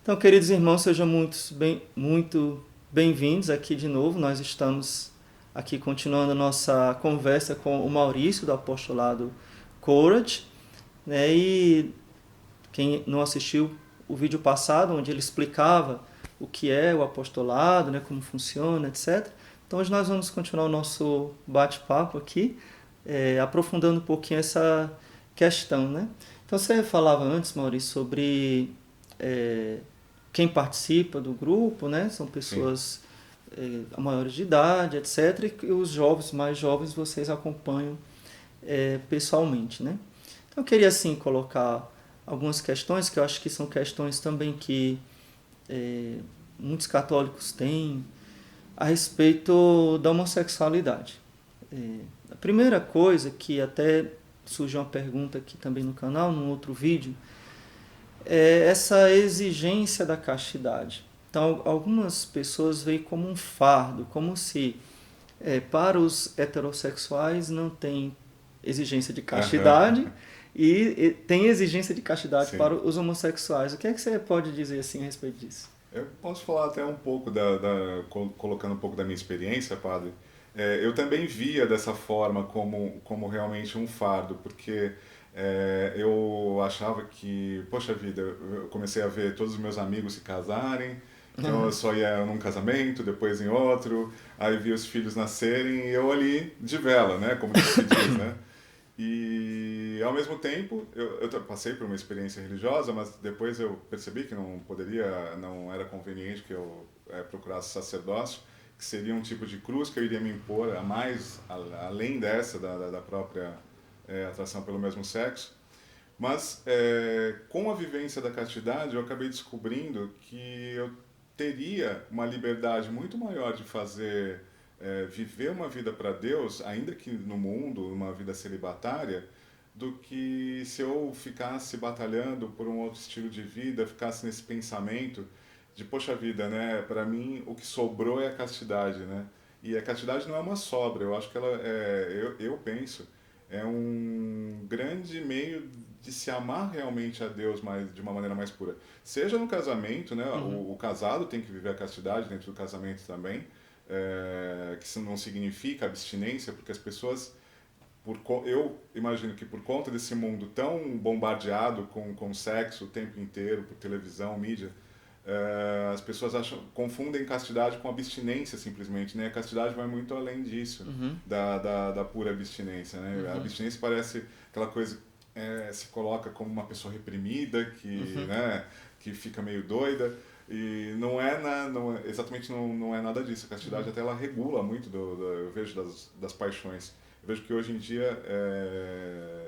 Então, queridos irmãos, sejam muito bem-vindos aqui de novo. Nós estamos aqui continuando a nossa conversa com o Maurício, do apostolado Courage, né? E quem não assistiu o vídeo passado, onde ele explicava o que é o apostolado, né? Como funciona, etc. Então, hoje nós vamos continuar o nosso bate-papo aqui, aprofundando um pouquinho essa questão, né? Então, você falava antes, Maurício, sobre quem participa do grupo, né? São Sim. pessoas maiores de idade, etc. E os jovens, mais jovens, vocês acompanham pessoalmente, né? Então eu queria assim colocar algumas questões que eu acho que são questões também que muitos católicos têm a respeito da homossexualidade. A primeira coisa que até surgiu uma pergunta aqui também no canal, num outro vídeo, é essa exigência da castidade. Então, algumas pessoas veem como um fardo, como se para os heterossexuais não tem exigência de Aham. castidade e tem exigência de castidade Sim. para os homossexuais. O que é que você pode dizer assim a respeito disso? Eu posso falar até um pouco colocando um pouco da minha experiência, padre. Eu também via dessa forma como realmente um fardo, porque eu achava que, poxa vida, eu comecei a ver todos os meus amigos se casarem, então eu só ia num casamento, depois em outro, aí via os filhos nascerem e eu ali de vela, né, como se diz, né? E ao mesmo tempo, eu passei por uma experiência religiosa, mas depois eu percebi que não era conveniente que eu procurasse sacerdócio, que seria um tipo de cruz que eu iria me impor além dessa, da própria atração pelo mesmo sexo. Mas com a vivência da castidade, eu acabei descobrindo que eu teria uma liberdade muito maior de viver uma vida para Deus, ainda que no mundo, uma vida celibatária, do que se eu ficasse batalhando por um outro estilo de vida, ficasse nesse pensamento de, poxa vida, né? Para mim, o que sobrou é a castidade, né? E a castidade não é uma sobra, eu acho que eu penso, é um grande meio de se amar realmente a Deus de uma maneira mais pura. Seja no casamento, né? Uhum. O casado tem que viver a castidade dentro do casamento também, que isso não significa abstinência, porque as pessoas, eu imagino que por conta desse mundo tão bombardeado com sexo o tempo inteiro, por televisão, mídia, as pessoas confundem castidade com abstinência simplesmente, né? A castidade vai muito além disso, Uhum. da pura abstinência, né? A Uhum. abstinência parece aquela coisa se coloca como uma pessoa reprimida Uhum. né, que fica meio doida e exatamente não é nada disso. A castidade Uhum. até ela regula muito eu vejo das paixões. Eu vejo que hoje em dia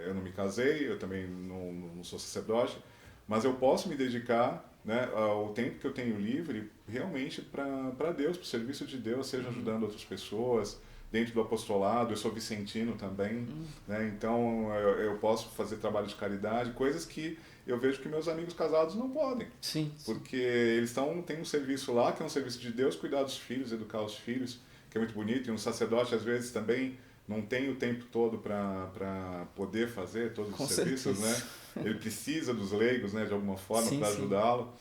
eu não me casei, eu também não sou sacerdote, mas eu posso me dedicar, né, ao tempo que eu tenho livre realmente para Deus, para o serviço de Deus, seja Uhum. ajudando outras pessoas, dentro do apostolado. Eu sou vicentino também, né, então eu posso fazer trabalho de caridade, coisas que eu vejo que meus amigos casados não podem, Sim, sim. porque eles têm um serviço lá, que é um serviço de Deus, cuidar dos filhos, educar os filhos, que é muito bonito, e um sacerdote às vezes também não tem o tempo todo para poder fazer todos os Com serviços, certeza. né? Ele precisa dos leigos, né, de alguma forma, Sim, para sim. ajudá-lo.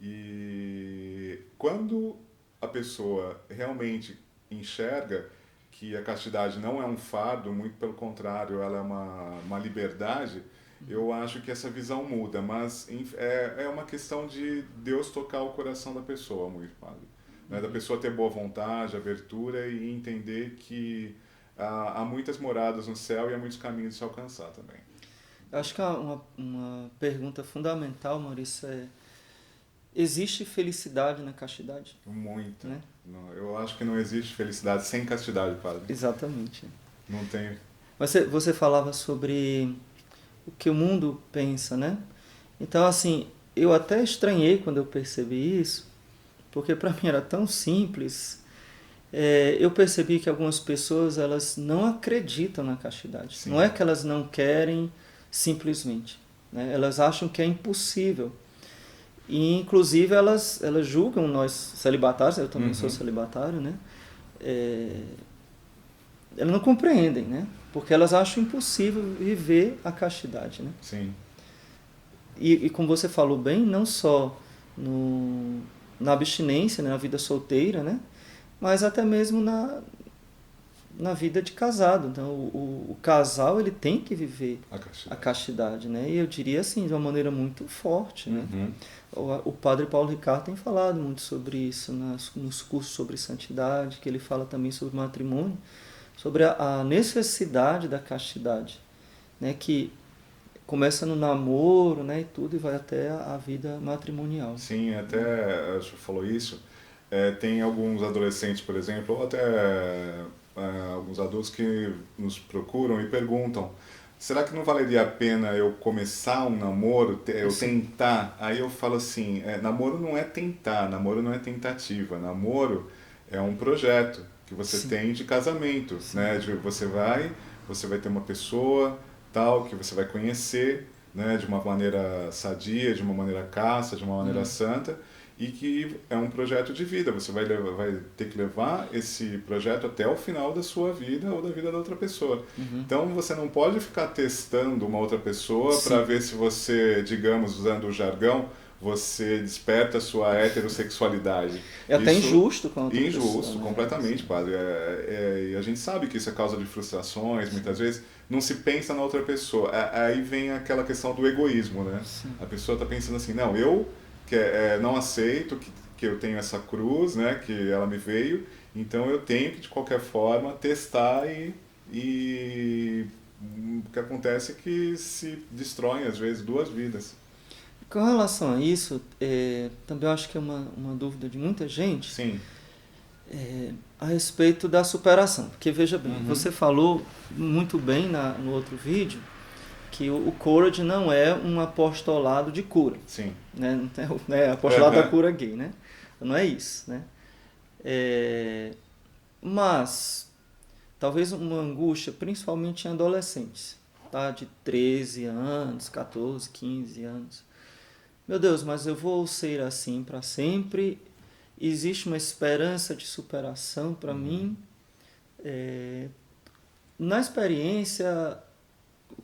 E quando a pessoa realmente enxerga que a castidade não é um fardo, muito pelo contrário, ela é uma liberdade, eu acho que essa visão muda, mas é uma questão de Deus tocar o coração da pessoa, muito, padre. Né? Da Uhum. pessoa ter boa vontade, abertura e entender que há muitas moradas no céu e há muitos caminhos de se alcançar também. Eu acho que uma pergunta fundamental, Maurício, existe felicidade na castidade? Muita. Né? Eu acho que não existe felicidade sem castidade, padre. Exatamente. Não tem. Você falava sobre o que o mundo pensa, né? Então, assim, eu até estranhei quando eu percebi isso, porque para mim era tão simples. Eu percebi que algumas pessoas elas não acreditam na castidade. Não é Sim. que elas não querem simplesmente, né? Elas acham que é impossível. E, inclusive, elas julgam nós celibatários, eu também sou Uhum. celibatário, né? É, elas não compreendem, né? Porque elas acham impossível viver a castidade, né? Sim. E como você falou bem, não só no, na abstinência, né, na vida solteira, né? Mas até mesmo na vida de casado. Então, o casal ele tem que viver A a castidade. castidade, né? E eu diria assim, de uma maneira muito forte, né? Uhum. O padre Paulo Ricardo tem falado muito sobre isso nos cursos sobre santidade, que ele fala também sobre matrimônio, sobre a necessidade da castidade, né? Que começa no namoro, né? E tudo, e vai até a vida matrimonial. Sim, até acho que falou isso. Tem alguns adolescentes, por exemplo, ou até alguns adultos que nos procuram e perguntam: será que não valeria a pena eu começar um namoro, eu Sim, tentar? Aí eu falo assim: namoro não é tentar, namoro não é tentativa, namoro é um projeto que você sim, tem de casamento, sim. né? Você vai ter uma pessoa tal que você vai conhecer, né? De uma maneira sadia, de uma maneira casta, de uma maneira santa, e que é um projeto de vida. Você vai ter que levar esse projeto até o final da sua vida ou da vida da outra pessoa. Então você não pode ficar testando uma outra pessoa para Sim. ver se você, digamos, usando o jargão, você desperta a sua heterossexualidade. É até Isso injusto com a outra pessoa, injusto, né? completamente, Assim, padre. E a gente sabe que isso é causa de frustrações, muitas vezes não se pensa na outra pessoa. Aí vem aquela questão do egoísmo, né? sim. A pessoa está pensando assim, não, eu não aceito que eu tenho essa cruz, né? Que ela me veio, então eu tenho que de qualquer forma testar e o que acontece é que se destroem às vezes duas vidas. Com relação a isso, também eu acho que é uma dúvida de muita gente Sim. a respeito da superação. Porque veja bem, Uhum. você falou muito bem no outro vídeo que o Courage não é um apostolado de cura, Sim. né? Não é apostolado da Aham. cura gay, né? Não é isso, né? É, mas talvez uma angústia, principalmente em adolescentes, tá? De 13 anos, 14, 15 anos. Meu Deus, mas eu vou ser assim para sempre? Existe uma esperança de superação para mim? É, na experiência,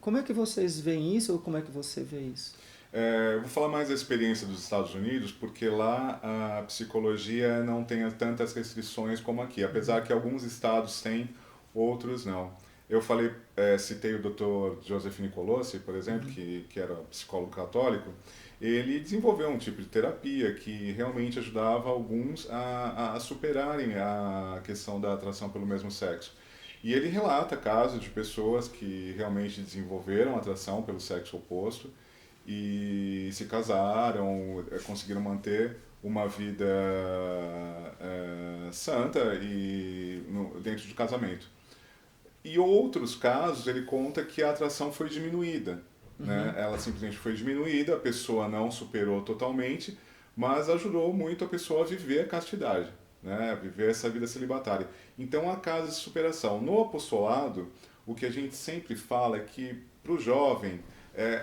como é que vocês veem isso ou como é que você vê isso? Eu vou falar mais da experiência dos Estados Unidos, porque lá a psicologia não tem tantas restrições como aqui, apesar que alguns estados têm, outros não. Eu falei, citei o Dr. Joseph Nicolosi, por exemplo, que era psicólogo católico. Ele desenvolveu um tipo de terapia que realmente ajudava alguns a superarem a questão da atração pelo mesmo sexo. E ele relata casos de pessoas que realmente desenvolveram atração pelo sexo oposto e se casaram, conseguiram manter uma vida santa dentro do casamento. E outros casos ele conta que a atração foi diminuída, né? Ela simplesmente foi diminuída, a pessoa não superou totalmente, mas ajudou muito a pessoa a viver a castidade, né? A viver essa vida celibatária. Então há casos de superação. No apostolado, o que a gente sempre fala é que para o jovem,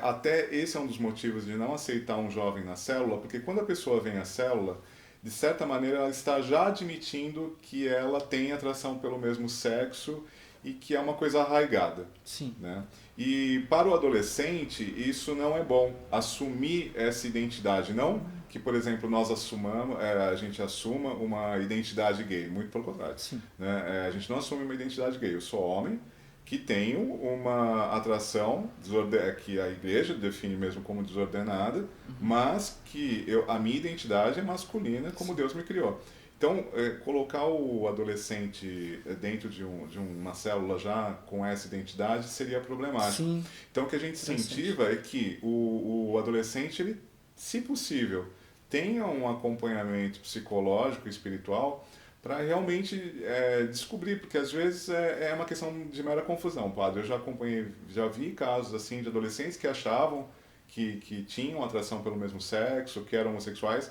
até esse é um dos motivos de não aceitar um jovem na célula, porque quando a pessoa vem à célula, de certa maneira ela está já admitindo que ela tem atração pelo mesmo sexo e que é uma coisa arraigada, Sim, né? E para o adolescente isso não é bom, assumir essa identidade, não que, por exemplo, a gente assuma uma identidade gay, muito pelo contrário, sim, né? A gente não assume uma identidade gay, eu sou homem que tenho uma atração que a igreja define mesmo como desordenada, mas que a minha identidade é masculina como sim, Deus me criou. Então, colocar o adolescente dentro de uma célula já com essa identidade seria problemático. sim, Então, o que a gente interessante. incentiva é que o adolescente, ele, se possível, tenha um acompanhamento psicológico e espiritual para realmente descobrir, porque às vezes é uma questão de mera confusão, padre. Eu já acompanhei, já vi casos assim de adolescentes que achavam que tinham atração pelo mesmo sexo, que eram homossexuais,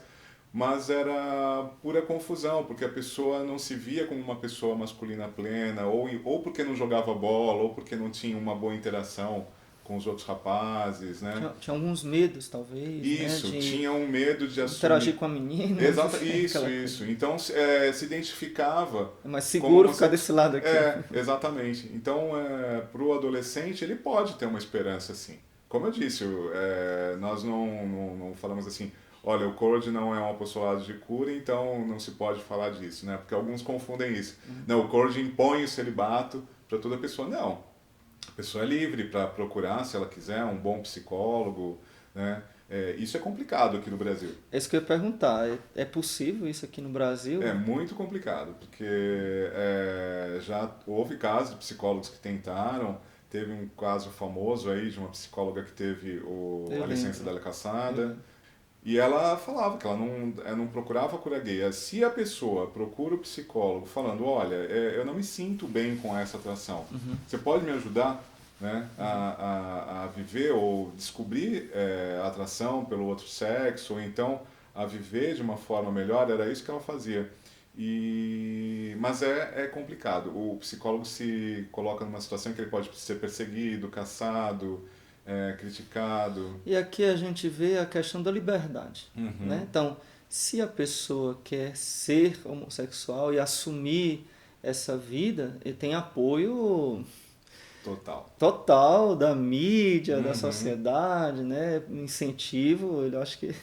mas era pura confusão, porque a pessoa não se via como uma pessoa masculina plena, ou porque não jogava bola, ou porque não tinha uma boa interação com os outros rapazes, né? Tinha alguns medos, talvez, né? Isso, De tinha um medo de interagir assumir. com a menina, Exato, aquela isso, coisa. isso. Então se identificava É mais como seguro ficar homossexual. desse lado aqui. Exatamente. Então, para o adolescente, ele pode ter uma esperança assim. Como eu disse, nós não falamos assim, olha, o coaching não é um apostolado de cura, então não se pode falar disso, né? Porque alguns confundem isso. Não, o coaching impõe o celibato para toda pessoa. Não, a pessoa é livre para procurar, se ela quiser, um bom psicólogo, né? Isso é complicado aqui no Brasil. É isso que eu ia perguntar. É possível isso aqui no É Brasil? muito complicado, porque já houve casos de psicólogos que tentaram, teve um caso famoso aí de uma psicóloga que teve Eu a licença lembro. dela Eu cassada, lembro. e ela falava que ela não procurava cura gay. Se a pessoa procura o psicólogo falando, olha, eu não me sinto bem com essa atração, você pode me ajudar, né, a viver ou descobrir a atração pelo outro sexo, ou então a viver de uma forma melhor, era isso que ela fazia. Mas é complicado. O psicólogo se coloca numa situação em que ele pode ser perseguido, caçado, criticado. E aqui a gente vê a questão da liberdade, né? Uhum. Então, se a pessoa quer ser homossexual e assumir essa vida, ele tem apoio Total. total da mídia, da Uhum. sociedade, né? Incentivo, eu acho que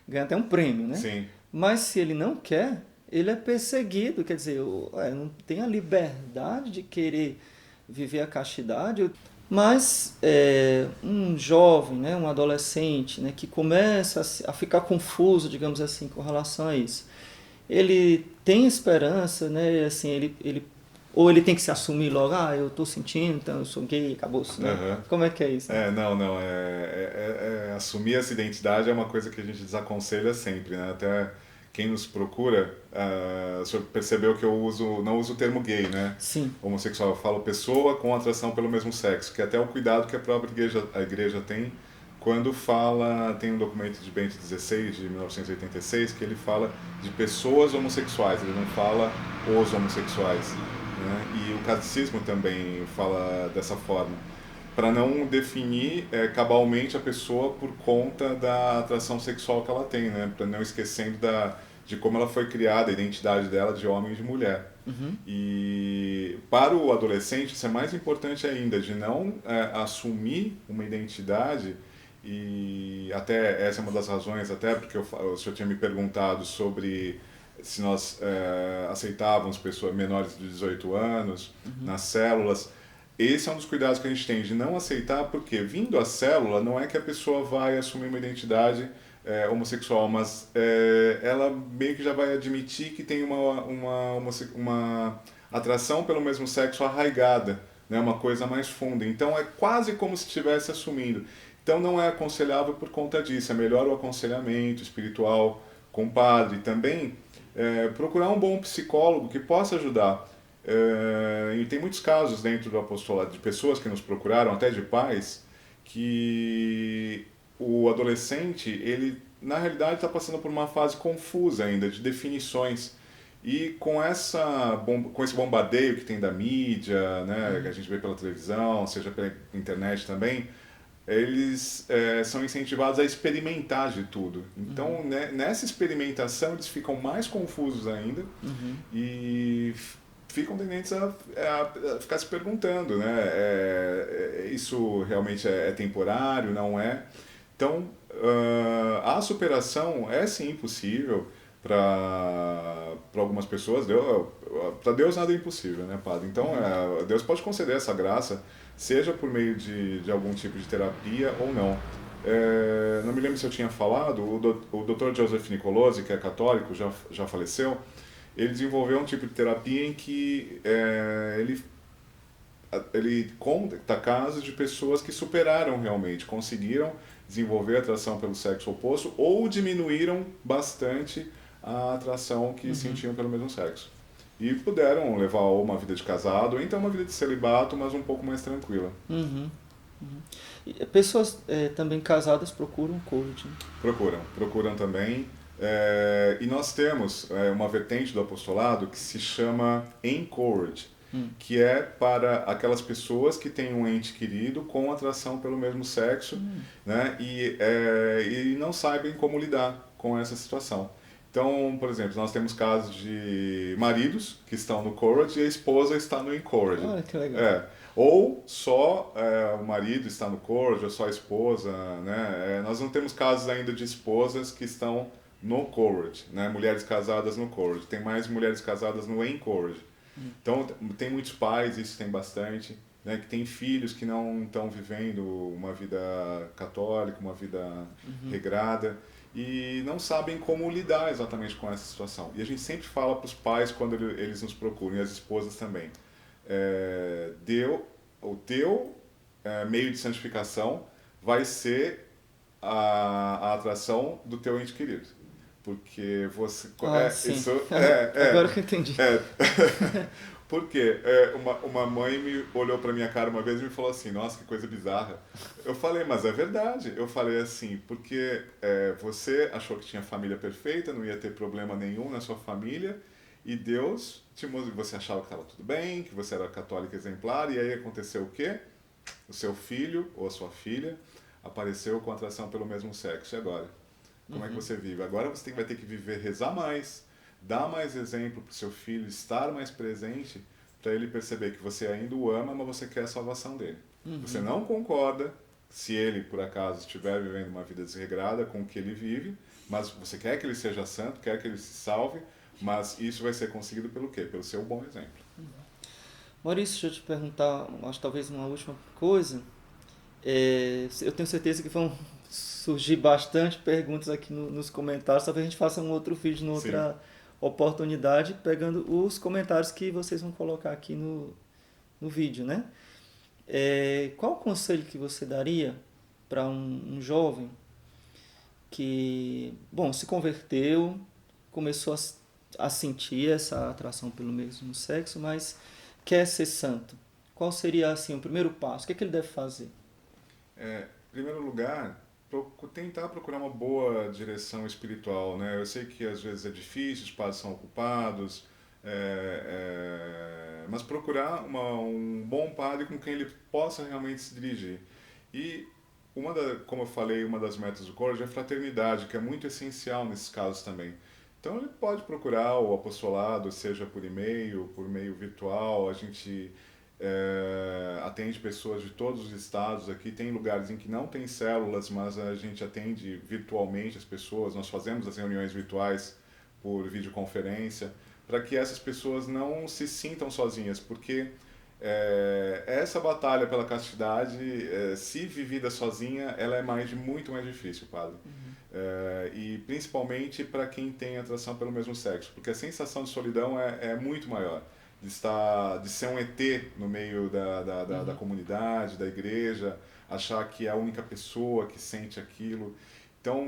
ganha até um prêmio, né? Sim. Mas se ele não quer, ele é perseguido, quer dizer, não tem a liberdade de querer viver a castidade. Mas um jovem, né, um adolescente, né, que começa a ficar confuso, digamos assim, com relação a isso, ele tem esperança, né, assim, ou ele tem que se assumir logo, eu estou sentindo, então eu sou gay, acabou-se, né? Uhum. Como é que é isso? Né? Não. Assumir essa identidade é uma coisa que a gente desaconselha sempre, né? Até quem nos procura, o senhor percebeu que eu não uso o termo gay, né? Sim. Homossexual, eu falo pessoa com atração pelo mesmo sexo, que é até o cuidado que a igreja tem quando fala, tem um documento de Bento XVI, de 1986, que ele fala de pessoas homossexuais, ele não fala os homossexuais, né? E o catecismo também fala dessa forma, para não definir cabalmente a pessoa por conta da atração sexual que ela tem, né? Para não esquecendo de como ela foi criada, a identidade dela de homem e de mulher. Uhum. E para o adolescente isso é mais importante ainda, de não assumir uma identidade, e até essa é uma das razões, até porque o senhor tinha me perguntado sobre se nós aceitávamos pessoas menores de 18 anos nas células. Esse é um dos cuidados que a gente tem de não aceitar, porque vindo a célula não é que a pessoa vai assumir uma identidade homossexual, mas ela meio que já vai admitir que tem uma atração pelo mesmo sexo arraigada, né, uma coisa mais funda. Então é quase como se estivesse assumindo. Então não é aconselhável por conta disso. É melhor o aconselhamento espiritual com o padre. Também procurar um bom psicólogo que possa ajudar. E tem muitos casos dentro do apostolado de pessoas que nos procuraram, até de pais, que o adolescente, ele na realidade está passando por uma fase confusa ainda de definições. E com esse bombardeio que tem da mídia, né, que a gente vê pela televisão, seja pela internet também, eles são incentivados a experimentar de tudo. Então, né, nessa experimentação, eles ficam mais confusos ainda e ficam tendentes a ficar se perguntando, né? Isso realmente é temporário, não é? Então, a superação é sim possível para algumas pessoas. Para Deus nada é impossível, né, Padre? Então, Deus pode conceder essa graça, seja por meio de algum tipo de terapia ou não. Não me lembro se eu tinha falado, o Dr. Joseph Nicolosi, que é católico, já faleceu. Ele desenvolveu um tipo de terapia em que ele conta casos de pessoas que superaram realmente, conseguiram desenvolver a atração pelo sexo oposto ou diminuíram bastante a atração que sentiam pelo mesmo sexo. E puderam levar uma vida de casado, ou então uma vida de celibato, mas um pouco mais tranquila. Uhum. E pessoas também casadas procuram coaching. Procuram também. E nós temos uma vertente do apostolado que se chama Encourage, que é para aquelas pessoas que têm um ente querido com atração pelo mesmo sexo, né, e não sabem como lidar com essa situação. Então, por exemplo, nós temos casos de maridos que estão no Courage e a esposa está no Encourage. Olha que legal. Ou só o marido está no Courage, ou só a esposa, né? Nós não temos casos ainda de esposas que estão no Courage, né? Mulheres casadas no Courage. Tem mais mulheres casadas no Encourage. Então, tem muitos pais, isso tem bastante, né? Que tem filhos que não estão vivendo uma vida católica, uma vida regrada, e não sabem como lidar exatamente com essa situação. E a gente sempre fala para os pais quando eles nos procuram, e as esposas também. O teu meio de santificação vai ser a atração do teu ente querido. Porque você... Sim. Isso, Agora que eu entendi. Porque uma mãe me olhou para minha cara uma vez e me falou assim, nossa, que coisa bizarra. Eu falei, mas é verdade. Eu falei assim, porque você achou que tinha família perfeita, não ia ter problema nenhum na sua família, e Deus você achava que estava tudo bem, que você era católica exemplar, e aí aconteceu o quê? O seu filho ou a sua filha apareceu com atração pelo mesmo sexo. E agora? Como é que você vive? Agora você vai ter que rezar mais, dar mais exemplo para o seu filho, estar mais presente, para ele perceber que você ainda o ama, mas você quer a salvação dele. Você não concorda se ele, por acaso, estiver vivendo uma vida desregrada com o que ele vive, mas você quer que ele seja santo, quer que ele se salve, mas isso vai ser conseguido pelo quê? Pelo seu bom exemplo. Maurício, deixa eu te perguntar, acho talvez uma última coisa. Eu tenho certeza que vão surgir bastante perguntas aqui nos comentários. Talvez a gente faça um outro vídeo, noutra oportunidade, pegando os comentários que vocês vão colocar aqui no vídeo, né? Qual o conselho que você daria para um jovem que, bom, se converteu, começou a sentir essa atração pelo mesmo sexo, mas quer ser santo? Qual seria, assim, o primeiro passo? O que ele deve fazer? Em primeiro lugar, tentar procurar uma boa direção espiritual, né? Eu sei que às vezes é difícil, os padres são ocupados, mas procurar um bom padre com quem ele possa realmente se dirigir. E como eu falei, uma das metas do Courage é a fraternidade, que é muito essencial nesses casos também. Então ele pode procurar o apostolado, seja por e-mail, por meio virtual. A gente atende pessoas de todos os estados aqui. Tem lugares em que não tem células, mas a gente atende virtualmente as pessoas. Nós fazemos as reuniões virtuais por videoconferência, para que essas pessoas não se sintam sozinhas, porque essa batalha pela castidade, se vivida sozinha, ela é muito mais difícil, padre. E principalmente para quem tem atração pelo mesmo sexo, porque a sensação de solidão é muito maior, de ser um ET no meio da comunidade, da igreja, achar que é a única pessoa que sente aquilo. Então,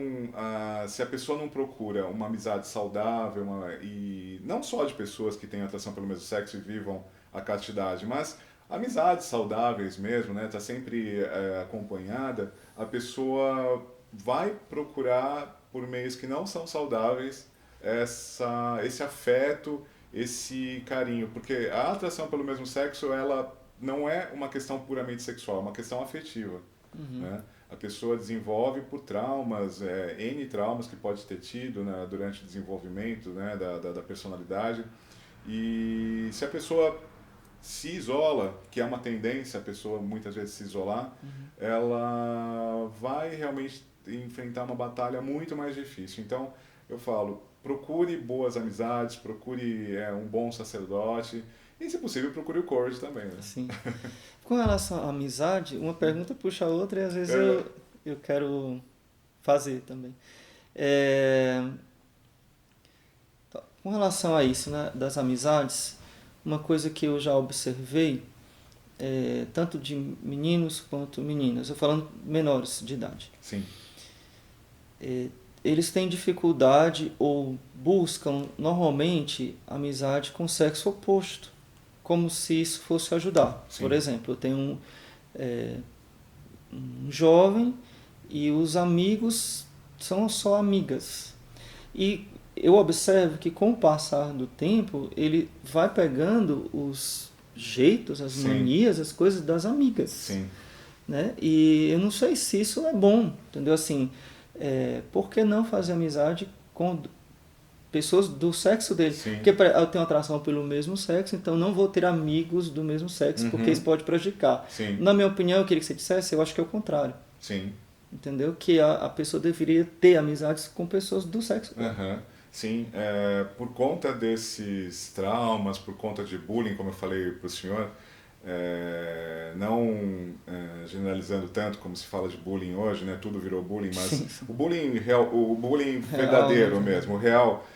se a pessoa não procura uma amizade saudável, e não só de pessoas que têm atração pelo mesmo sexo e vivam a castidade, mas amizades saudáveis mesmo, né? Tá sempre acompanhada, a pessoa vai procurar, por meios que não são saudáveis, esse afeto, esse carinho, porque a atração pelo mesmo sexo, ela não é uma questão puramente sexual, é uma questão afetiva, né? A pessoa desenvolve por traumas, N traumas que pode ter tido, né, durante o desenvolvimento, né, da personalidade, e se a pessoa se isola, que é uma tendência a pessoa muitas vezes se isolar, ela vai realmente enfrentar uma batalha muito mais difícil. Então, eu falo, procure boas amizades, procure um bom sacerdote, e se possível procure o Courage também, né? Sim. Com relação à amizade, uma pergunta puxa a outra e às vezes eu quero fazer também. Com relação a isso, né, das amizades, uma coisa que eu já observei, tanto de meninos quanto meninas, eu falando menores de idade. Sim. Eles têm dificuldade ou buscam normalmente amizade com o sexo oposto, como se isso fosse ajudar. Sim. Por exemplo, eu tenho um jovem e os amigos são só amigas. E eu observo que com o passar do tempo, ele vai pegando os jeitos, as manias, as coisas das amigas. Sim. Né? E eu não sei se isso é bom, entendeu? Assim, por que não fazer amizade com pessoas do sexo dele. Sim. Porque eu tenho atração pelo mesmo sexo, então não vou ter amigos do mesmo sexo, porque isso pode prejudicar. Sim. Na minha opinião, eu queria que você dissesse, eu acho que é o contrário. Sim. Entendeu? Que a pessoa deveria ter amizades com pessoas do sexo dela. Aham. Sim, por conta desses traumas, por conta de bullying, como eu falei para o senhor, não generalizando tanto como se fala de bullying hoje, né? Tudo virou bullying, mas Sim. o bullying real, o bullying Real, verdadeiro né? mesmo, o real,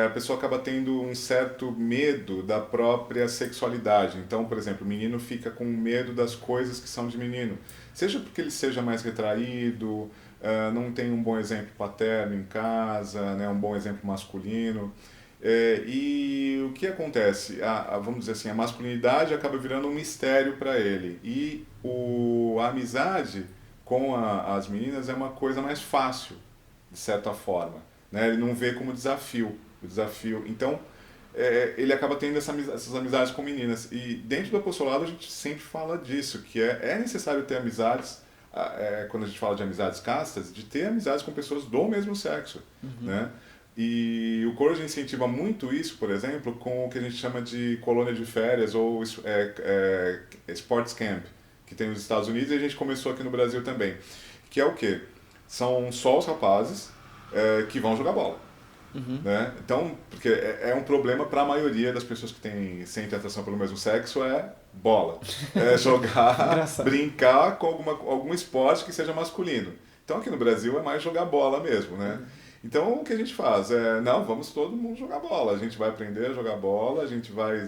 a pessoa acaba tendo um certo medo da própria sexualidade. Então, por exemplo, o menino fica com medo das coisas que são de menino, seja porque ele seja mais retraído, não tem um bom exemplo paterno em casa, né, um bom exemplo masculino. E o que acontece? Vamos dizer assim, a masculinidade acaba virando um mistério para ele. E a amizade com as meninas é uma coisa mais fácil, de certa forma. Né? Ele não vê como desafio. O desafio. Então, ele acaba tendo essas amizades com meninas. E dentro do apostolado a gente sempre fala disso, que é necessário ter amizades, quando a gente fala de amizades castas, de ter amizades com pessoas do mesmo sexo. Né? E o Courage incentiva muito isso, por exemplo, com o que a gente chama de colônia de férias ou sports camp, que tem nos Estados Unidos e a gente começou aqui no Brasil também. Que é o quê? São só os rapazes que vão jogar bola. Né? Então, porque é um problema para a maioria das pessoas que sentem atração pelo mesmo sexo, é bola. É jogar, brincar com algum esporte que seja masculino. Então aqui no Brasil é mais jogar bola mesmo, né? Então o que a gente faz? Não, vamos todo mundo jogar bola. A gente vai aprender a jogar bola, a gente vai...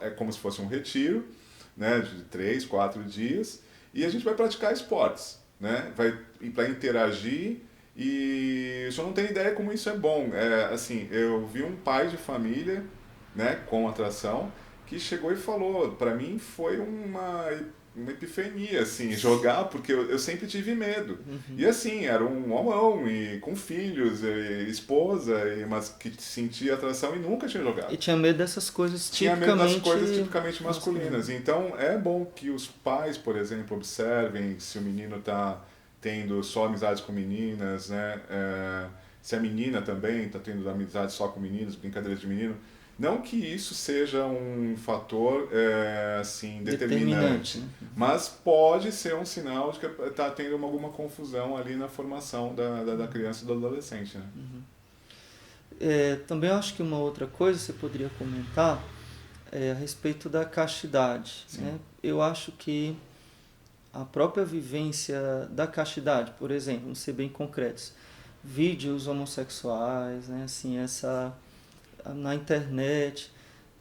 É como se fosse um retiro, né? De 3, 4 dias. E a gente vai praticar esportes, né? Para interagir. E eu só não tenho ideia como isso é bom. Assim, eu vi um pai de família, né, com atração, que chegou e falou, para mim foi uma epifania, assim, jogar, porque eu sempre tive medo. E assim, era um homão, e com filhos, e esposa, mas que sentia atração e nunca tinha jogado. E tinha medo dessas coisas Tinha tipicamente... medo das coisas tipicamente masculinas. Então, é bom que os pais, por exemplo, observem se o menino está tendo só amizades com meninas, né? Se a menina também está tendo amizades só com meninos, brincadeiras de menino. Não que isso seja um fator assim, determinante, né? mas pode ser um sinal de que está tendo alguma confusão ali na formação da criança e do adolescente. Né? Também acho que uma outra coisa que você poderia comentar é a respeito da castidade. Né? Eu acho que a própria vivência da castidade, por exemplo, vamos ser bem concretos, vídeos homossexuais, né, assim, na internet,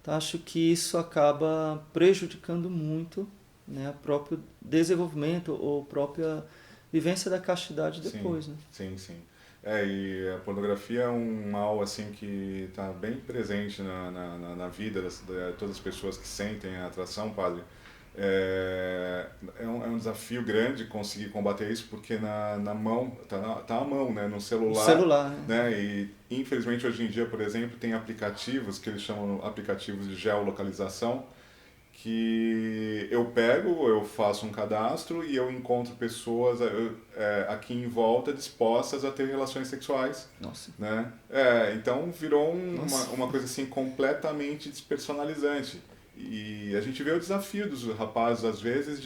então, acho que isso acaba prejudicando muito, né, o próprio desenvolvimento ou própria vivência da castidade depois. Sim, né? sim, sim. E a pornografia é um mal assim que está bem presente na vida de todas as pessoas que sentem a atração, padre. É um desafio grande conseguir combater isso, porque na mão, tá à mão, né, no celular. O celular, né? E infelizmente hoje em dia, por exemplo, tem aplicativos que eles chamam aplicativos de geolocalização, que eu faço um cadastro e eu encontro pessoas aqui em volta dispostas a ter relações sexuais. Nossa. Né? Então virou uma coisa assim completamente despersonalizante. E a gente vê o desafio dos rapazes, às vezes,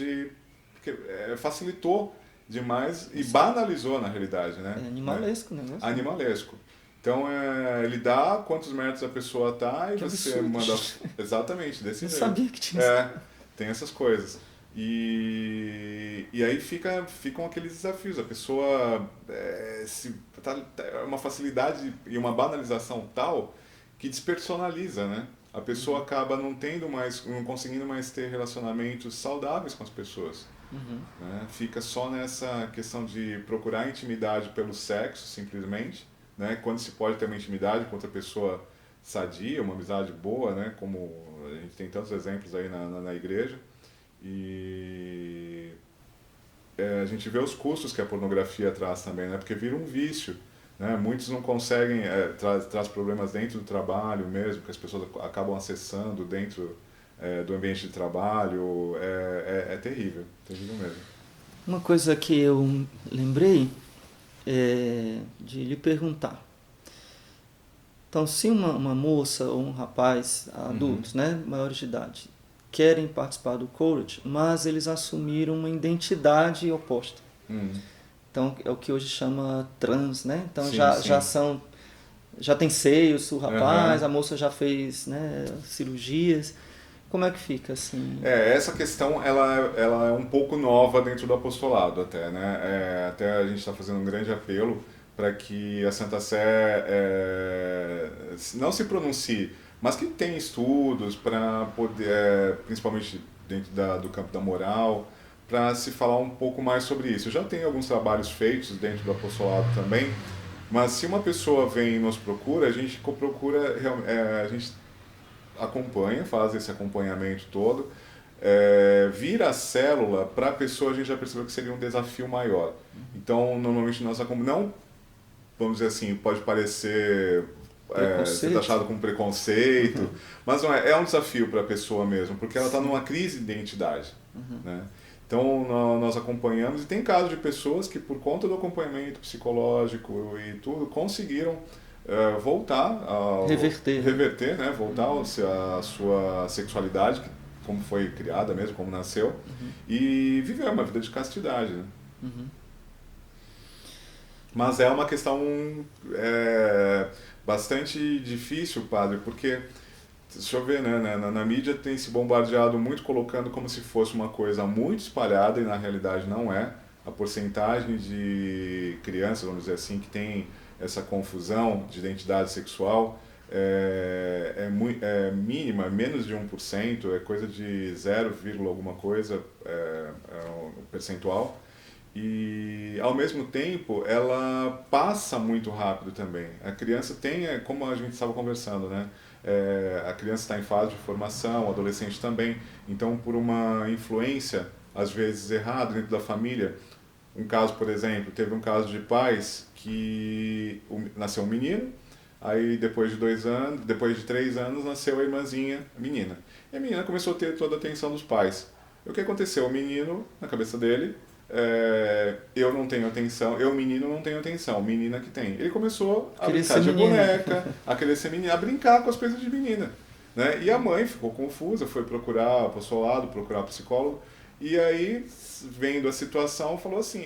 porque facilitou demais e banalizou, na realidade. Né? É animalesco o negócio. Animalesco. Então, ele dá quantos metros a pessoa tá e que você absurdo. manda... Exatamente, desse jeito. Eu sabia que tinha isso. Tem essas coisas. E aí ficam aqueles desafios. A pessoa uma facilidade e uma banalização tal que despersonaliza, né? A pessoa acaba não conseguindo mais ter relacionamentos saudáveis com as pessoas. Né? Fica só nessa questão de procurar intimidade pelo sexo, simplesmente, né? Quando se pode ter uma intimidade com outra pessoa sadia, uma amizade boa, né? Como a gente tem tantos exemplos aí na igreja. E a gente vê os custos que a pornografia traz também, né? Porque vira um vício. Né? Muitos não conseguem, traz problemas dentro do trabalho mesmo, que as pessoas acabam acessando dentro do ambiente de trabalho. É terrível, terrível mesmo. Uma coisa que eu lembrei de lhe perguntar. Então, se uma moça ou um rapaz, adultos, né, maiores de idade, querem participar do coach, mas eles assumiram uma identidade oposta. Então, é o que hoje chama trans, né? Então, Sim, sim. já tem seios, o rapaz, Aham. a moça já fez, né, cirurgias. Como é que fica assim? Essa questão ela é um pouco nova dentro do apostolado até, né? Até a gente está fazendo um grande apelo para que a Santa Sé não se pronuncie, mas que tenha estudos para poder, principalmente dentro do campo da moral, para se falar um pouco mais sobre isso. Já tem alguns trabalhos feitos dentro do apostolado também, mas se uma pessoa vem e nos procura, a gente procura, a gente acompanha, faz esse acompanhamento todo. Vir a célula, para a pessoa, a gente já percebeu que seria um desafio maior. Então, normalmente, nós não, vamos dizer assim, pode parecer ser Preconceito? taxado com preconceito, mas não é, é um desafio para a pessoa mesmo, porque ela está Sim. numa crise de identidade. Né? Então, nós acompanhamos, e tem casos de pessoas que, por conta do acompanhamento psicológico e tudo, conseguiram voltar ao Reverter, né? reverter, né, voltar à sua sexualidade, como foi criada mesmo, como nasceu, e viver uma vida de castidade, né? Mas é uma questão é, bastante difícil, padre, porque deixa eu ver, né, na mídia tem se bombardeado muito colocando como se fosse uma coisa muito espalhada e na realidade não é. A porcentagem de crianças, vamos dizer assim, que tem essa confusão de identidade sexual é mínima, menos de 1%, é coisa de 0, alguma coisa, um percentual. E ao mesmo tempo ela passa muito rápido também. A criança tem, como a gente estava conversando, né? A criança está em fase de formação, o adolescente também. Então, por uma influência, às vezes errada dentro da família, um caso, por exemplo, teve um caso de pais que nasceu um menino, aí depois de 2 anos, depois de 3 anos, nasceu a irmãzinha, a menina. E a menina começou a ter toda a atenção dos pais. E o que aconteceu? O menino, na cabeça dele, eu não tenho atenção, eu menino não tenho atenção, menina que tem. Ele começou a Queria brincar ser de menina. boneca, a querer ser menina, a brincar com as coisas de menina. Né? E a mãe ficou confusa, foi procurar apostolado, procurar psicólogo, e aí, vendo a situação, falou assim,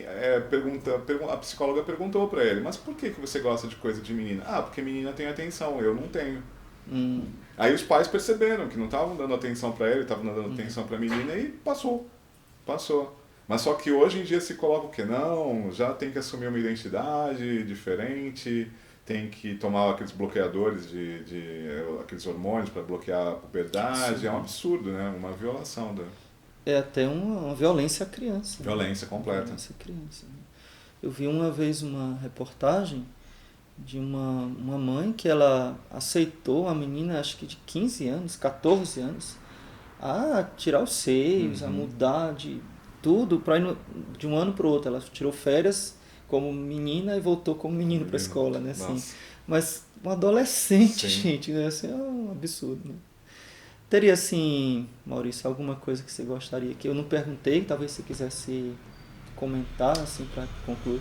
a psicóloga perguntou para ele, mas por que você gosta de coisa de menina? Ah, porque menina tem atenção, eu não tenho. Aí os pais perceberam que não estavam dando atenção para ele, estavam dando atenção para a menina e passou. Passou. Mas só que hoje em dia se coloca o quê? Não, já tem que assumir uma identidade diferente, tem que tomar aqueles bloqueadores aqueles hormônios para bloquear a puberdade. É um Sim. absurdo, né? Uma violação da É até uma violência à criança, né? violência Uma completa. violência à criança, né? Eu vi uma vez uma reportagem de uma mãe que ela aceitou a menina, acho que de 15 anos, 14 anos, a tirar os seios, a Uhum. mudar de tudo para de um ano para o outro. Ela tirou férias como menina e voltou como menino para a Menino. escola, né? Assim. Nossa. Mas um adolescente, Sim. gente, né? Assim, é um absurdo, né? Teria assim, Maurício, alguma coisa que você gostaria que eu não perguntei, talvez você quisesse comentar assim para concluir?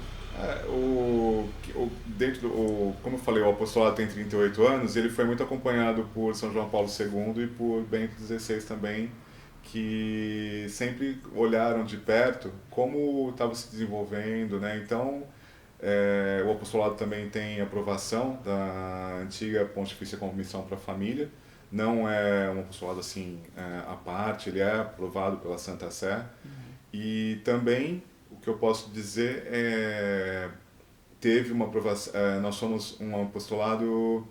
Como eu falei, o apostolado tem 38 anos e ele foi muito acompanhado por São João Paulo II e por Bento XVI também, que sempre olharam de perto como estava se desenvolvendo, né? Então, o apostolado também tem aprovação da antiga Pontifícia Comissão para a Família. Não é um apostolado assim à parte, ele é aprovado pela Santa Sé. E também o que eu posso dizer teve uma aprovação. Nós somos um apostolado,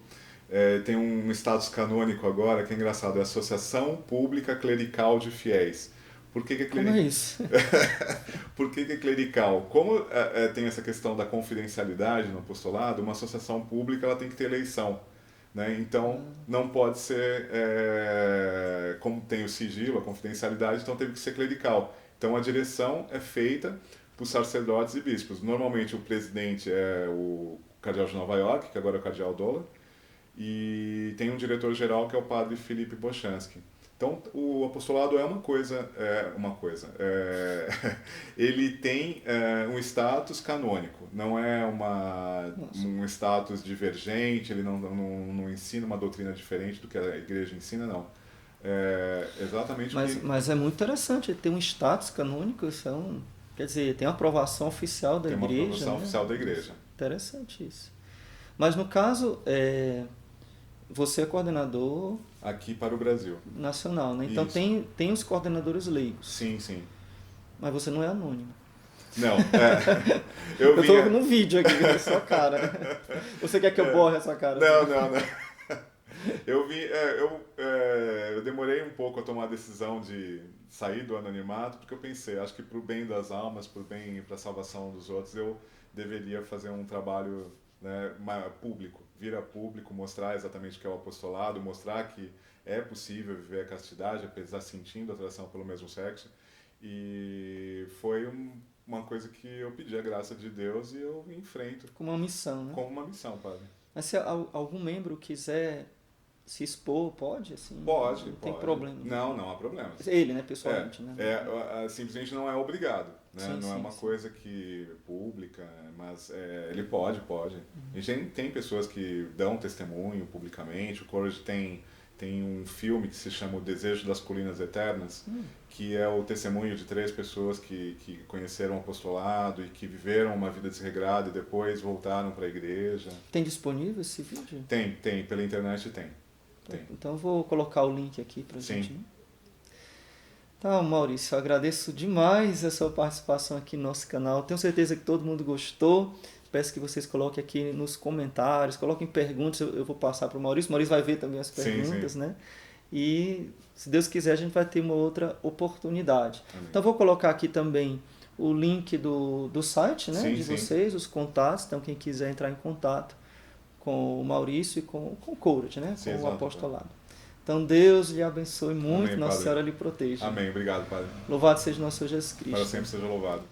tem um status canônico agora que é engraçado, é a Associação Pública Clerical de Fiéis. Por que, que é Como é clerical? isso? Por que é clerical? Como tem essa questão da confidencialidade no apostolado, uma associação pública ela tem que ter eleição. Né? Então, não pode ser, como tem o sigilo, a confidencialidade, então teve que ser clerical. Então, a direção é feita por sacerdotes e bispos. Normalmente, o presidente é o cardeal de Nova York, que agora é o cardeal Dolan, e tem um diretor-geral que é o padre Felipe Bochansky. Então, o apostolado ele tem um status canônico, não é Nossa. um status divergente, ele não ensina uma doutrina diferente do que a igreja ensina, não. É exatamente o que Mas é muito interessante, ele tem um status canônico, quer dizer, tem uma aprovação oficial da tem uma igreja, aprovação né? oficial da igreja. Interessante isso. Mas no caso, você é coordenador Aqui para o Brasil. nacional, né? Então Isso. tem os coordenadores leigos, Sim, sim. mas você não é anônimo. Não, eu Eu tô vinha... no vídeo aqui da sua cara. Você quer que eu borre a sua cara? Não. Eu demorei um pouco a tomar a decisão de sair do anonimato, porque eu pensei, acho que para o bem das almas, para a salvação dos outros, eu deveria fazer um trabalho, né, público, vir a público, mostrar exatamente o que é o apostolado, mostrar que é possível viver a castidade, apesar sentindo atração pelo mesmo sexo. E foi uma coisa que eu pedi a graça de Deus e eu enfrento Com uma missão, né? como uma missão, padre. Mas se algum membro quiser se expor, pode? Assim, Pode, não tem pode. problema. Não há problema. Ele, né, pessoalmente, né? Simplesmente não é obrigado, né? Sim, Não é sim, uma sim. coisa que pública, mas ele pode. A gente tem pessoas que dão testemunho publicamente. O Courage tem um filme que se chama O Desejo das Colinas Eternas, que é o testemunho de 3 pessoas que conheceram o apostolado e que viveram uma vida desregrada e depois voltaram para a igreja. Tem disponível esse vídeo? Tem, pela internet tem. Então eu vou colocar o link aqui pra Sim. gente, né? Então, Maurício, eu agradeço demais a sua participação aqui no nosso canal. Tenho certeza que todo mundo gostou. Peço que vocês coloquem aqui nos comentários, coloquem perguntas, eu vou passar para o Maurício. O Maurício vai ver também as perguntas, Sim. né? E, se Deus quiser, a gente vai ter uma outra oportunidade. Amém. Então, eu vou colocar aqui também o link do site, né, de Sim. vocês, os contatos. Então, quem quiser entrar em contato com o Maurício e com o Courage, né? Sim, Com o exato, apostolado. Então, Deus lhe abençoe muito, Amém, Nossa Padre. Senhora lhe proteja. Amém. Obrigado, Padre. Louvado seja o nosso Jesus Para Cristo. sempre seja louvado.